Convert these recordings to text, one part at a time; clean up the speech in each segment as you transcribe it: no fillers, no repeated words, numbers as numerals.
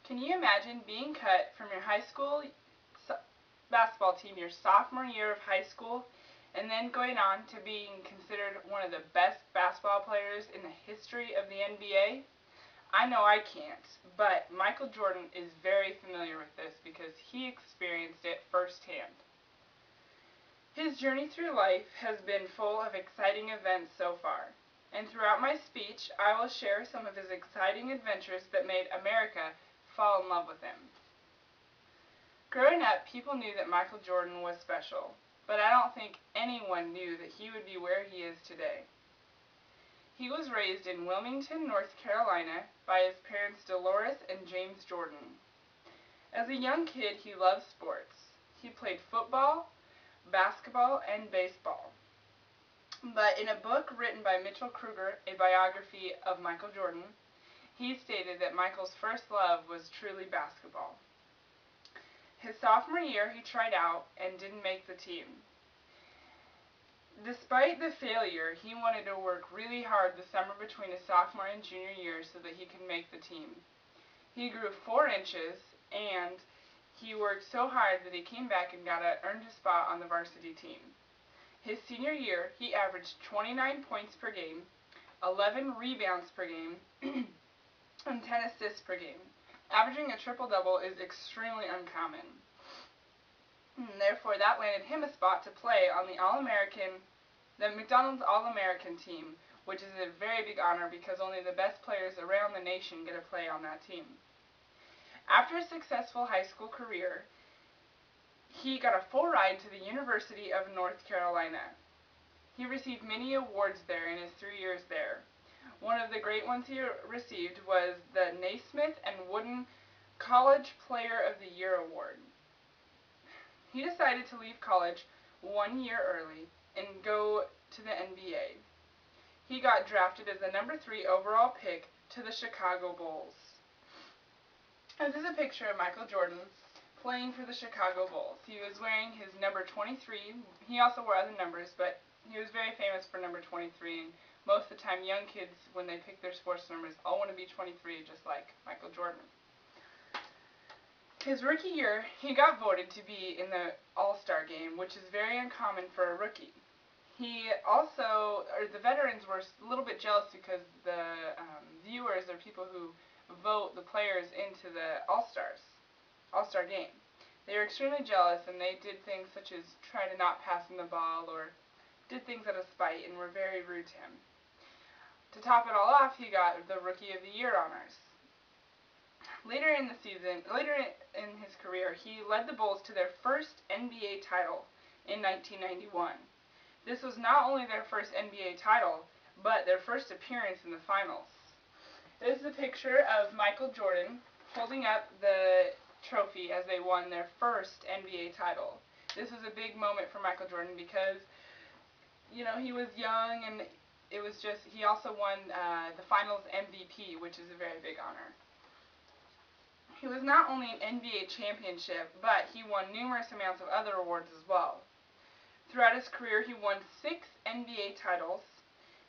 Can you imagine being cut from your high school basketball team your sophomore year of high school and then going on to being considered one of the best basketball players in the history of the NBA? I know I can't, but Michael Jordan is very familiar with this because he experienced it firsthand. His journey through life has been full of exciting events so far, and throughout my speech I will share some of his exciting adventures that made America fall in love with him. Growing up, people knew that Michael Jordan was special, but I don't think anyone knew that he would be where he is today. He was raised in Wilmington, North Carolina by his parents Dolores and James Jordan. As a young kid, he loved sports. He played football, basketball, and baseball. But in a book written by Mitchell Kruger, a biography of Michael Jordan, he stated that Michael's first love was truly basketball. His sophomore year, he tried out and didn't make the team. Despite the failure, he wanted to work really hard the summer between his sophomore and junior year so that he could make the team. He grew 4 inches, and he worked so hard that he came back and earned a spot on the varsity team. His senior year, he averaged 29 points per game, 11 rebounds per game, and 10 assists per game. Averaging a triple-double is extremely uncommon. Therefore, that landed him a spot to play on the McDonald's All-American team, which is a very big honor because only the best players around the nation get to play on that team. After a successful high school career, he got a full ride to the University of North Carolina. He received many awards there in his 3 years there. One of the great ones he received was the Naismith and Wooden College Player of the Year Award. He decided to leave college 1 year early and go to the NBA. He got drafted as the number 3 overall pick to the Chicago Bulls. This is a picture of Michael Jordan playing for the Chicago Bulls. He was wearing his number 23. He also wore other numbers, but he was very famous for number 23, and most of the time young kids, when they pick their sports numbers, all want to be 23, just like Michael Jordan. His rookie year, he got voted to be in the All-Star game, which is very uncommon for a rookie. The veterans were a little bit jealous because the viewers or people who vote the players into the All-Star game. They were extremely jealous, and they did things such as try to not pass him the ball or did things out of spite and were very rude to him. To top it all off, he got the Rookie of the Year honors. Later in his career, he led the Bulls to their first NBA title in 1991. This was not only their first NBA title, but their first appearance in the finals. This is a picture of Michael Jordan holding up the trophy as they won their first NBA title. This was a big moment for Michael Jordan because, he was young, and he also won the finals MVP, which is a very big honor. He was not only an NBA championship, but he won numerous amounts of other awards as well. Throughout his career, he won 6 NBA titles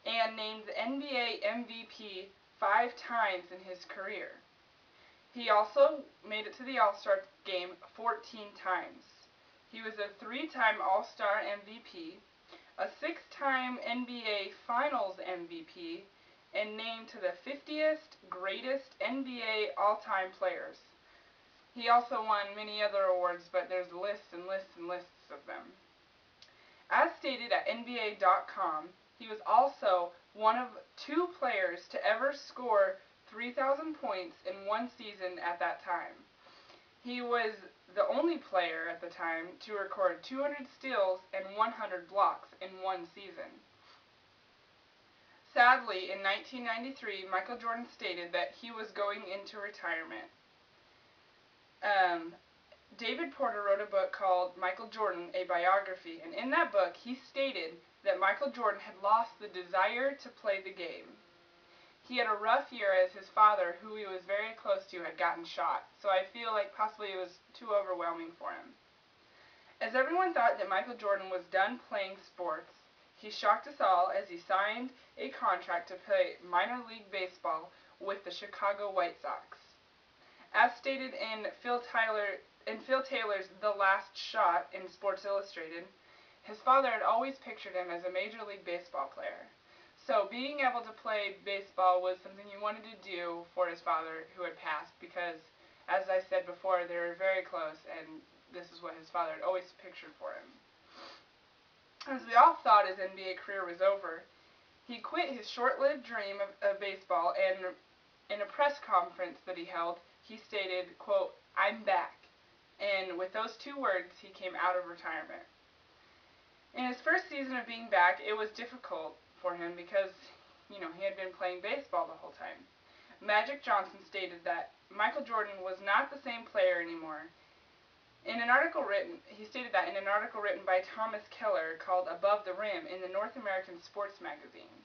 and named the NBA MVP 5 times in his career. He also made it to the All-Star game 14 times. He was a 3-time All-Star MVP, a 6-time NBA Finals MVP, and named to the 50th greatest NBA all-time players. He also won many other awards, but there's lists and lists and lists of them. As stated at NBA.com, he was also one of 2 players to ever score 3,000 points in one season at that time. He was the only player at the time to record 200 steals and 100 blocks in one season. Sadly, in 1993, Michael Jordan stated that he was going into retirement. David Porter wrote a book called Michael Jordan, a Biography, and in that book he stated that Michael Jordan had lost the desire to play the game. He had a rough year as his father, who he was very close to, had gotten shot, so I feel like possibly it was too overwhelming for him. As everyone thought that Michael Jordan was done playing sports, he shocked us all as he signed a contract to play minor league baseball with the Chicago White Sox. As stated in Phil Taylor's The Last Shot in Sports Illustrated, his father had always pictured him as a Major League Baseball player. So being able to play baseball was something he wanted to do for his father who had passed because, as I said before, they were very close and this is what his father had always pictured for him. As we all thought his NBA career was over, he quit his short-lived dream of baseball, and in a press conference that he held, he stated, quote, "I'm back." And with those two words, he came out of retirement. In his first season of being back, it was difficult for him because, he had been playing baseball the whole time. Magic Johnson stated that Michael Jordan was not the same player anymore. He stated that in an article written by Thomas Keller called Above the Rim in the North American Sports Magazine.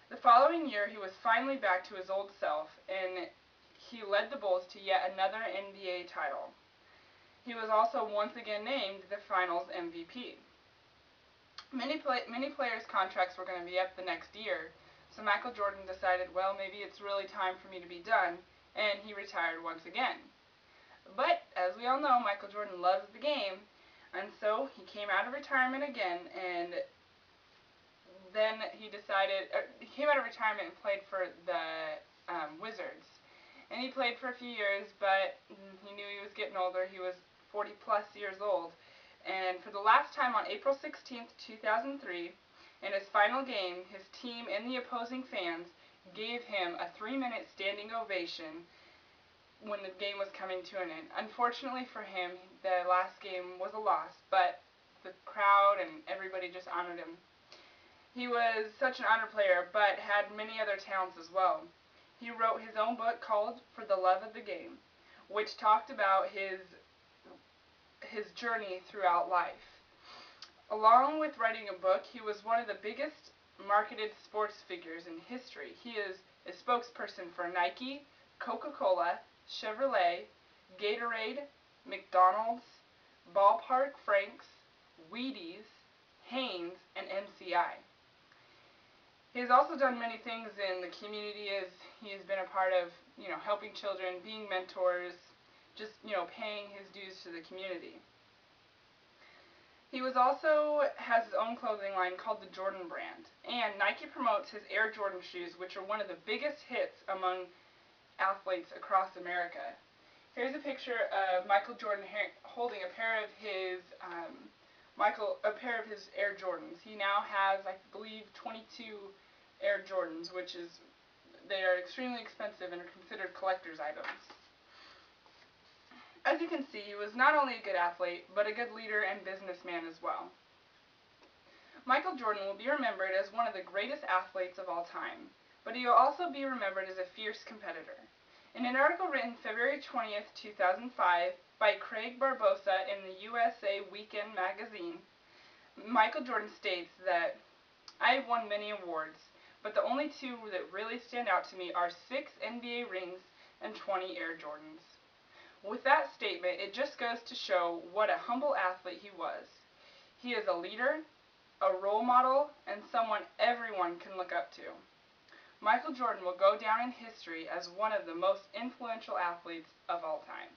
The following year, he was finally back to his old self, and he led the Bulls to yet another NBA title. He was also once again named the Finals MVP. Many players' contracts were going to be up the next year, so Michael Jordan decided, well, maybe it's really time for me to be done, and he retired once again. But, as we all know, Michael Jordan loves the game, and so he came out of retirement again, and then he came out of retirement and played for the Wizards. And he played for a few years, but he knew he was getting older. He was 40 plus years old. And for the last time on April 16th, 2003, in his final game, his team and the opposing fans gave him a 3-minute standing ovation when the game was coming to an end. Unfortunately for him, the last game was a loss, but the crowd and everybody just honored him. He was such an honor player, but had many other talents as well. He wrote his own book called For the Love of the Game, which talked about his journey throughout life. Along with writing a book, he was one of the biggest marketed sports figures in history. He is a spokesperson for Nike, Coca-Cola, Chevrolet, Gatorade, McDonald's, Ballpark Franks, Wheaties, Hanes, and MCI. He has also done many things in the community as he has been a part of, helping children, being mentors, just, paying his dues to the community. He also has his own clothing line called the Jordan brand, and Nike promotes his Air Jordan shoes, which are one of the biggest hits among athletes across America. Here's a picture of Michael Jordan holding a pair of his Air Jordans. He now has, I believe, 22 Air Jordans, they are extremely expensive and are considered collector's items. As you can see, he was not only a good athlete, but a good leader and businessman as well. Michael Jordan will be remembered as one of the greatest athletes of all time, but he will also be remembered as a fierce competitor. In an article written February 20th, 2005, by Craig Barbosa in the USA Weekend magazine, Michael Jordan states that, "I have won many awards, but the only two that really stand out to me are 6 NBA rings and 20 Air Jordans." With that statement, it just goes to show what a humble athlete he was. He is a leader, a role model, and someone everyone can look up to. Michael Jordan will go down in history as one of the most influential athletes of all time.